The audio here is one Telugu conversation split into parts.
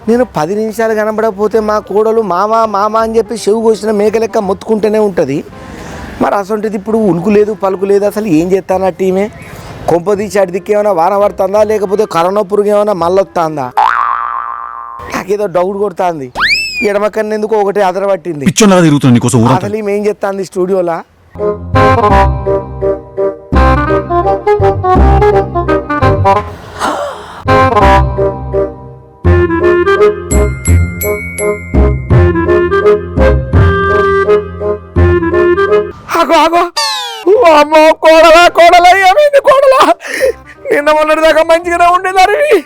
నేను 10 నిమిషాలు కనబడకపోతే మా కోడలు మామ మామ అని చెప్పి చెవు కోసిన మేక లెక్క మొత్తుకుంటూనే ఉంటుంది. మరి అసొంటిది ఇప్పుడు ఉలుకు లేదు పలుకు లేదు, అసలు ఏం చేస్తాను ఆ టీమే? కొంపదీసి అటు దిక్కు ఏమైనా వాన పడుతుందా లేకపోతే కరోనా పురుగు ఏమైనా మళ్ళొస్తుందా? నాకేదో డౌట్ కొడుతుంది. ఎడమకన్నా ఎందుకు ఒకటి అదర పట్టింది. అసలు ఏం చేస్తుంది స్టూడియోలా? ఆగో అమ్మో, కోడలా ఏమైంది కోడలా? నిన్న మొన్నటి దాకా మంచిగానే ఉండేదారి,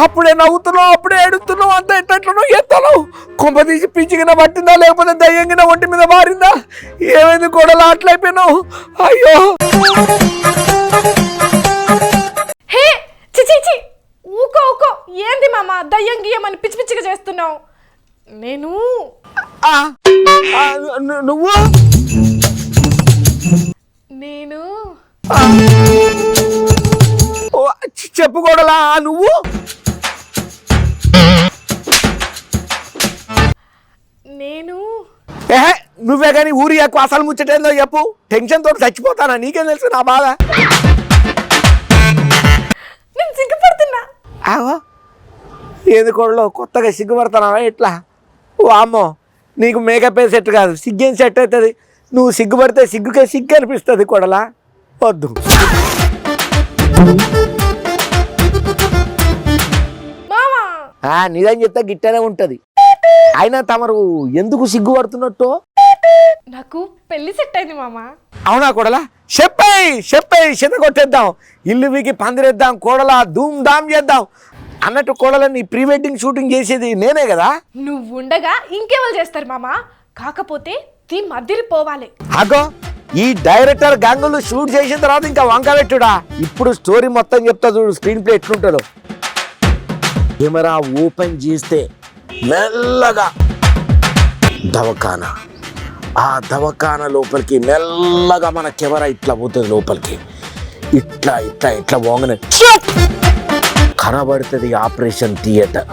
అప్పుడే నవ్వుతున్నావు అప్పుడే ఏడుస్తున్నావు, అంత ఎట్లను ఎత్తన్నావు. కొంప తీసి పిచ్చిగిన పట్టిందా లేకపోతే దయ్యంగిన ఒంటి మీద మారిందా? ఏమైంది కోడలా అట్లయిపోయినావు? అయ్యో ఊకో ఏంది మామ దయ్యం గీయమని పిచ్చి పిచ్చిగా చేస్తున్నావు? నువ్వు చెప్పుకోడలా నువ్వు? నువ్వే కానీ ఊరి ఎక్కువ అసలు ముచ్చటేందో చెప్పు. టెన్షన్ తోటి చచ్చిపోతానా? నీకేం తెలుసు నా బాధ? సిగ్గుపడుతున్నా. ఏది కోడలో కొత్తగా సిగ్గుపడతానావా ఎట్లా? ఓ అమ్మో, నీకు మేకప్ సెట్ కాదు, సిగ్గేం సెట్ అవుతుంది. నువ్వు సిగ్గుపడితే సిగ్గుకే సిగ్గు అనిపిస్తుంది కోడలా. వద్దు. నిజం చెప్తే గిట్టనే ఉంటది. అయినా తమరు ఎందుకు సిగ్గుపడుతున్నట్టు? నాకు పెళ్లి సెట్ అయింది మామ. అవునా కోడలా? చెప్పాయి చెత్త కొట్టేద్దాం, ఇల్లు వీకి పందిరేద్దాం, కోడలా ధూమ్ ధామ్ చేద్దాం అన్నట్టు. కోడలని ప్రీ వెడ్డింగ్ షూటింగ్ చేసేది నేనే కదా. నువ్వు ఉండగా ఇంకెవరు చేస్తారు మామ? కాకపోతే తీ మధ్యలో పోవాలి. అగో ఈ డైరెక్టర్ గంగులు షూట్ చేసిన తర్వాత ఇంకా వంక పెట్టుడా. ఇప్పుడు స్టోరీ మొత్తం చెప్తా చూడు, స్క్రీన్ ప్లే ఎట్లుంటుందో. కెమెరా ఓపెన్ చేస్తే మెల్లగా దవాఖానా, ఆ దవాఖానా లోపలికి మెల్లగా మన కెమెరా ఇట్లా పోతుంది లోపలికి. ఇట్లా ఇట్లా ఇట్లా పోగానే కనబడుతుంది ఆపరేషన్ థియేటర్.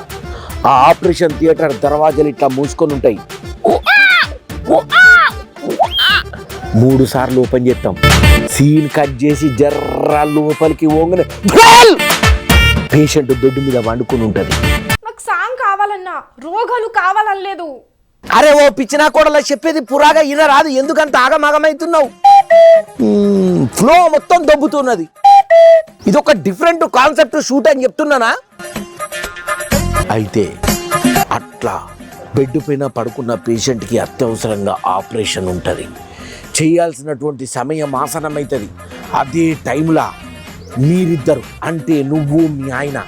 ఆ ఆపరేషన్ థియేటర్ దర్వాజాలు ఇట్లా మూసుకొని ఉంటాయి. 3 సార్లు ఓపెన్ చేస్తాం. సీన్ కట్ చేసి జర్ర లోపలికి పోగానే పేషెంట్ బెడ్ మీద వండుకొని ఉంటది. నాకు సాంగ్ కావాలన్నా, రోగాలు కావాలని లేదు. అరే ఓ పిచ్చినా కూడా చెప్పేది పురాగా ఇన రాదు, ఎందుకంత ఆగమాగమవుతున్నావు? ఫ్లో మొత్తం దొబ్బుతున్నది. ఇదొక డిఫరెంట్ కాన్సెప్ట్ షూట్ అని చెప్తున్నానా? అయితే అట్లా బెడ్ పైన పడుకున్న పేషెంట్కి అత్యవసరంగా ఆపరేషన్ ఉంటుంది. చేయాల్సినటువంటి సమయం ఆసనమవుతుంది. అదే టైంలో మీరిద్దరు అంటే నువ్వు మీ ఆయన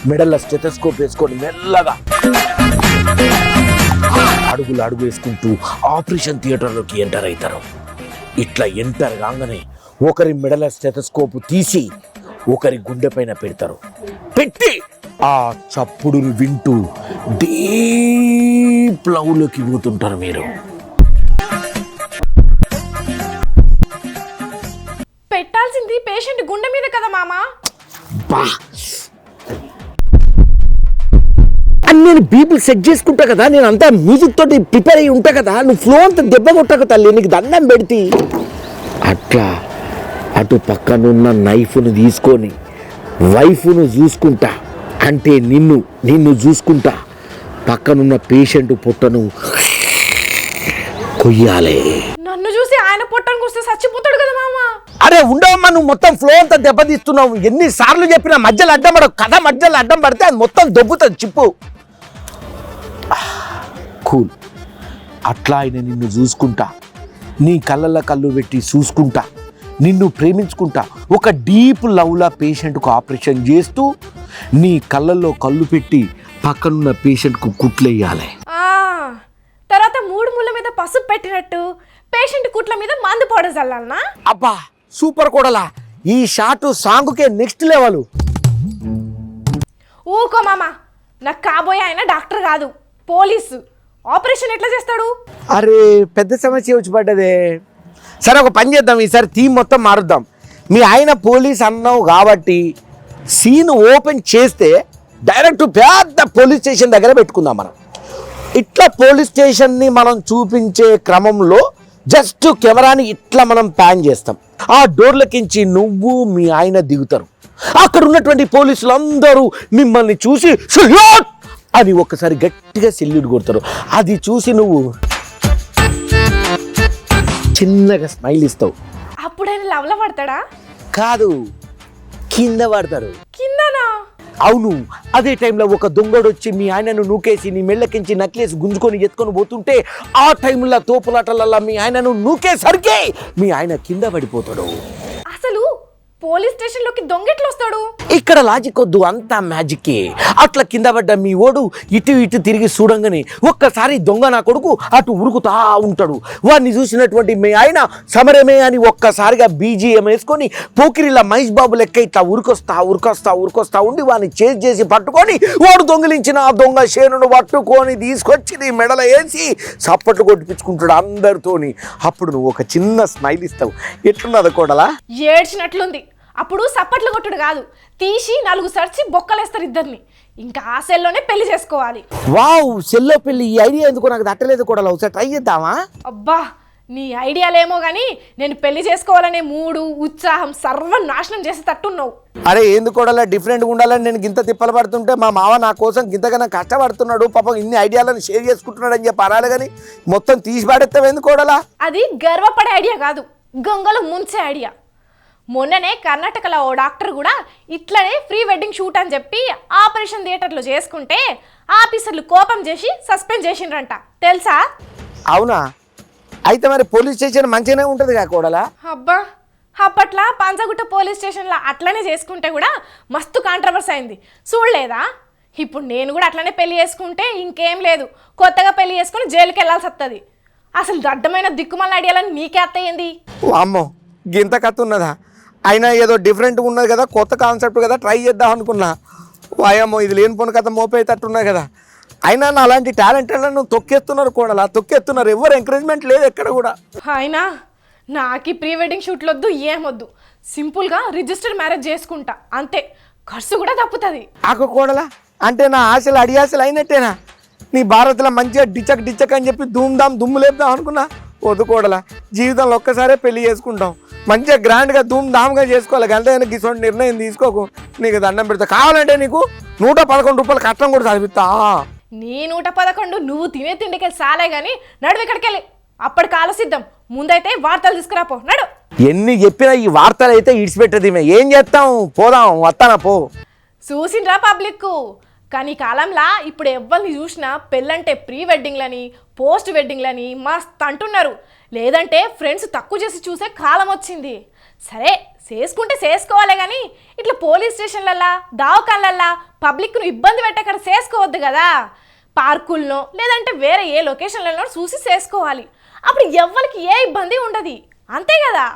మెడల్లో స్టెథోస్కోప్ వేసుకొని మెల్లగా అడుగు వేసుకుంటూ ఆపరేషన్ థియేటర్లోకి ఎంటర్ అవుతారు. ఇట్లా ఎంటర్ కాగానే ఒకరి మెడల స్టెథోస్కోప్ తీసి ఒకరి గుండె పైన పెడతారు. పెట్టి ఆ చప్పుడును వింటూ డీప్ లవ్లోకి పోతుంటారు మీరు. పెట్టాల్సింది పేషెంట్ గుండె మీద కదా మామా. నేను బీపీ సెట్ చేసుకుంటా కదా, నేను అంతా మ్యూజిక్ తోటి ప్రిపేర్ అయ్యి ఉంటా కదా. నువ్వు ఫ్లో అంతా దెబ్బ కొట్టక తల్లి, నీకు దండం పెడితే. అట్లా అటు పక్కనున్న నైఫ్ను తీసుకొని వైఫ్ను చూసుకుంటా, అంటే నిన్ను చూసుకుంటా పక్కనున్న పేషెంట్ పొట్టను కొయ్యాలి. నన్ను చూసి ఆయన పొట్టను కూస్తే చచ్చిపోతాడు కదా మామ. అరే ఉండవమ్మా, నువ్వు మొత్తం ఫ్లో అంతా దెబ్బతీస్తున్నావు. ఎన్నిసార్లు చెప్పినా మధ్యలో అడ్డం పడవు. కథ మధ్యలో అడ్డం పడితే అది మొత్తం దొబ్బుతుంది చిప్పు. కూల్. అట్లా ఆయన నిన్ను చూసుకుంటా, నీ కళ్ళల్లో కళ్ళు పెట్టి చూసుకుంటా, నిన్ను ప్రేమించుకుంటా, ఒక డీప్ లవ్లా పేషెంట్కు ఆపరేషన్ చేస్తూ నీ కళ్ళల్లో కళ్ళు పెట్టి పక్కనున్న పేషెంట్కు కుట్లేయాలి. తర్వాత 3 ముళ్ళ మీద పసుపు పెట్టినట్టు పేషెంట్ కుట్ల మీద మందు పౌడర్ చల్లాలనా? అబ్బా సూపర్ కోడలా, ఈ షాట్ సాంగుకే నెక్స్ట్ లెవెల్. ఊకో మామ, నాకు కాబోయే ఆయన డాక్టర్ కాదు, పోలీసు. ఆపరేషన్ ఎట్లా చేస్తాడు? అరే పెద్ద సమస్య వచ్చి పడ్డదే. సరే ఒక పని చేద్దాం, ఈసారి థీమ్ మొత్తం మారుద్దాం. మీ ఆయన పోలీస్ అన్నావు కాబట్టి సీన్ ఓపెన్ చేస్తే డైరెక్ట్ పెద్ద పోలీస్ స్టేషన్ దగ్గర పెట్టుకుందాం మనం. ఇట్లా పోలీస్ స్టేషన్ని మనం చూపించే క్రమంలో జస్ట్ కెమెరాని ఇట్లా మనం ప్యాన్ చేస్తాం. ఆ డోర్లకించి నువ్వు మీ ఆయన దిగుతారు. అక్కడ ఉన్నటువంటి పోలీసులు అందరూ మిమ్మల్ని చూసి సెల్యూట్ అని ఒక్కసారి గట్టిగా సెల్యూట్ కొడతారు. అది చూసి నువ్వు చిన్నగా స్మైల్ ఇస్తావు. అప్పుడు ఆయన లవ్లో పడతాడా? కాదు, కింద పడతారు. కిందనా? అవును. అదే టైంలో ఒక దొంగడు వచ్చి మీ ఆయనను నూకేసి నీ మెళ్ళకించి నక్లేసి గుంజుకొని ఎత్తుకొని పోతుంటే ఆ టైంలో తోపులాటలల్లా మీ ఆయనను నూకేసరికి మీ ఆయన కింద పడిపోతాడు. అసలు పోలీస్ స్టేషన్లోకి దొంగెట్లు వస్తాడు? ఇక్కడ లాజిక్ వద్దు, అంతా మ్యాజిక్కే. అట్లా కింద పడ్డ మీ ఓడు ఇటు ఇటు తిరిగి చూడంగానే ఒక్కసారి దొంగ నా కొడుకు అటు ఉరుకుతా ఉంటాడు. వాడిని చూసినటువంటి మీ ఆయన సమరమే అని ఒక్కసారిగా బీజిఎం వేసుకొని పోకిరిలా మహేష్ బాబు లెక్క ఇట్లా ఉరుకొస్తా ఉండి వాడిని చేజ్ చేసి పట్టుకొని వాడు దొంగిలించిన ఆ దొంగ శేనును పట్టుకొని తీసుకొచ్చి నీ మెడల వేసి చప్పట్లు కొట్టిపించుకుంటాడు అందరితోని. అప్పుడు నువ్వు ఒక చిన్న స్మైల్ ఇస్తావు. ఎట్లున్నది కోడలా? ఏడ్చినట్లుంది. అప్పుడు సప్పట్లు కొట్టుడు కాదు, తీసి 4 సర్చి బొక్కలేస్తారు ఇద్దరిని. ఇంకా ఆ సెల్లోనే పెళ్లి చేసుకోవాలి. వావ్, సెల్లో పెళ్లి. ఈ ఐడియా ఎందుకో నాకు తట్టలేదు కూడా. ఒకసారి ట్రై చేద్దామా? అబ్బా, నీ ఐడియాలేమో కానీ నేను పెళ్లి చేసుకోవాలనే మూడు ఉత్సాహం సర్వనాశనం చేసి తట్టున్నావు. అరే ఎందుకు కూడా డిఫరెంట్గా ఉండాలని నేను గింత తిప్పలు పడుతుంటే మా మావ నా కోసం గింతగానే కష్టపడుతున్నాడు. పాపం ఇన్ని ఐడియాలను షేర్ చేసుకుంటున్నాడు అని చెప్పి అనాలి కానీ మొత్తం తీసి పాడేస్తావు ఎందుకు కూడాలా? అది గర్వపడే ఐడియా కాదు, గంగలో ముంచే ఐడియా. మొన్ననే కర్ణాటకలో ఓ డాక్టర్ కూడా ఇట్లనే ప్రీ వెడ్డింగ్ షూట్ అని చెప్పి ఆపరేషన్ థియేటర్లో చేసుకుంటే ఆఫీసర్లు కోపం చేసి సస్పెండ్ చేసిండ్రంట, తెలుసా? అవునా? అయితే మరి పోలీస్ స్టేషన్ మంచిగానే ఉంటుంది కా కోడలా? అబ్బా, అప్పట్లో పంచగుట్ట పోలీస్ స్టేషన్లో అట్లనే చేసుకుంటే కూడా మస్తు కాంట్రవర్సీ అయింది, చూడలేదా? ఇప్పుడు నేను కూడా అట్లనే పెళ్లి చేసుకుంటే ఇంకేం లేదు, కొత్తగా పెళ్లి చేసుకుని జైలుకి వెళ్ళాల్సి వస్తుంది. అసలు దడ్డమైన దిక్కుమల్ల ఐడియాలని నీకే అత్తయ్యింది. అమ్మో, గింత కథ ఉన్నదా? అయినా ఏదో డిఫరెంట్గా ఉన్నది కదా, కొత్త కాన్సెప్ట్ కదా, ట్రై చేద్దాం అనుకున్నా. వాయమ్మో, ఇది లేనిపోని కథ మోపేటట్టున్నాయి కదా. అయినా నా అలాంటి టాలెంట్ నువ్వు తొక్కేస్తున్నారు కూడా, తొక్కేస్తున్నారు. ఎవరు ఎంకరేజ్మెంట్ లేదు ఎక్కడ కూడా. అయినా నాకు ప్రీ వెడ్డింగ్ షూట్లు వద్దు, ఏమొద్దు, సింపుల్గా రిజిస్టర్డ్ మ్యారేజ్ చేసుకుంటా అంతే, ఖర్చు కూడా తప్పుతుంది. ఆకు కోడలా అంటే నా ఆశలు అడియాసలు అయినట్టేనా? నీ భారత్లో మంచిగా డిచక్ అని చెప్పి దుమ్ము లేపుదాం అనుకున్నా. వద్దు కోడలా, జీవితంలో ఒక్కసారే పెళ్లి చేసుకుంటాం, మంచిగా గ్రాండ్గా ధామ్గా చేసుకోవాలి. గంట గిసోటి నిర్ణయం తీసుకోకు, నీకు దండం పెడతా. కావాలంటే నీకు 111 రూపాయలు కట్టం కూడా చదివిస్తా. నీ 111 నువ్వు తినే తిండికెళ్ళి సాలే కానీ నడువు ఇక్కడికి వెళ్ళి, అప్పటికి ఆలోచిద్దాం. ముందైతే వార్తలు తీసుకురాపో, నడు. ఎన్ని చెప్పినా ఈ వార్తలు అయితే ఇడిచిపెట్టది. ఏం చేస్తాం, పోదాం, వస్తానా పో. చూసిండ్రా పబ్లిక్. కానీ ఈ కాలంలో ఇప్పుడు ఎవరిని చూసినా పెళ్ళంటే ప్రీ వెడ్డింగ్లని పోస్ట్ వెడ్డింగ్లని మస్త్ అంటున్నారు. లేదంటే ఫ్రెండ్స్ తక్కువ చేసి చూసే కాలం వచ్చింది. సరే చేసుకుంటే చేసుకోవాలి కానీ ఇట్లా పోలీస్ స్టేషన్లల్లా దవాఖాన్లల్లా పబ్లిక్ను ఇబ్బంది పెట్టక్కడ చేసుకోవద్దు కదా. పార్కుల్లో లేదంటే వేరే ఏ లొకేషన్లలో చూసి చేసుకోవాలి. అప్పుడు ఎవ్వరికి ఏ ఇబ్బంది ఉండదు, అంతే కదా.